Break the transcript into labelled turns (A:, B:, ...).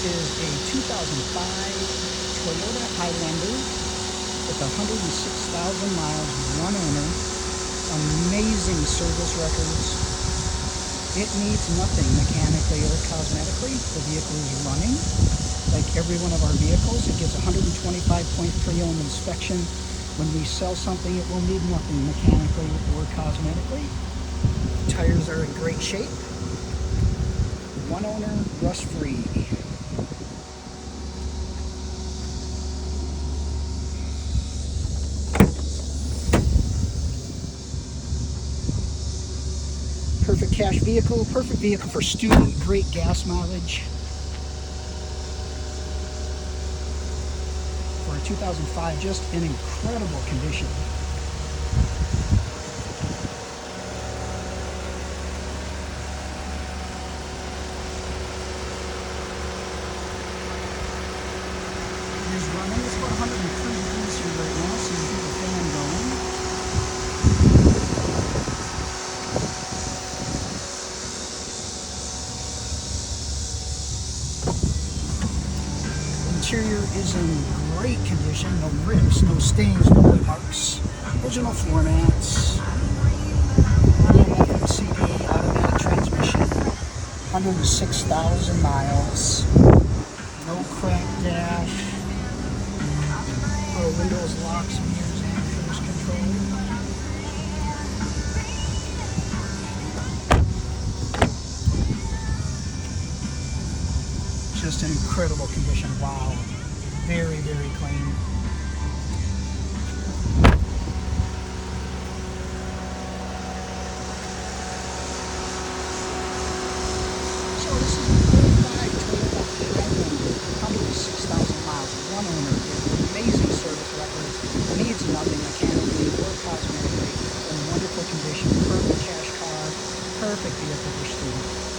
A: is a 2005 Toyota Highlander with 106,000 miles, one owner, amazing service records. It needs nothing mechanically or cosmetically. The vehicle is running like every one of our vehicles. It gets 125-point pre-owned inspection. When we sell something, it will need nothing mechanically or cosmetically. Tires are in great shape. One owner, rust-free. Perfect cash vehicle, perfect vehicle for student, great gas mileage. For a 2005, just in incredible condition. It is running, it's about 103 degrees here right now, so you get the fan going. Interior is in great condition, no rips, no stains, no marks. Original floor mats. CD automatic transmission. 106,000 miles. No cracked dash. Power windows, locks, mirrors, and cruise control. Just in incredible condition. Wow. Very, very clean. So this is a 45 Toyota Highlander, 106,000 miles, one owner, amazing service record, needs nothing mechanically or cosmetically, in wonderful condition, perfect cash car, perfect vehicle for student.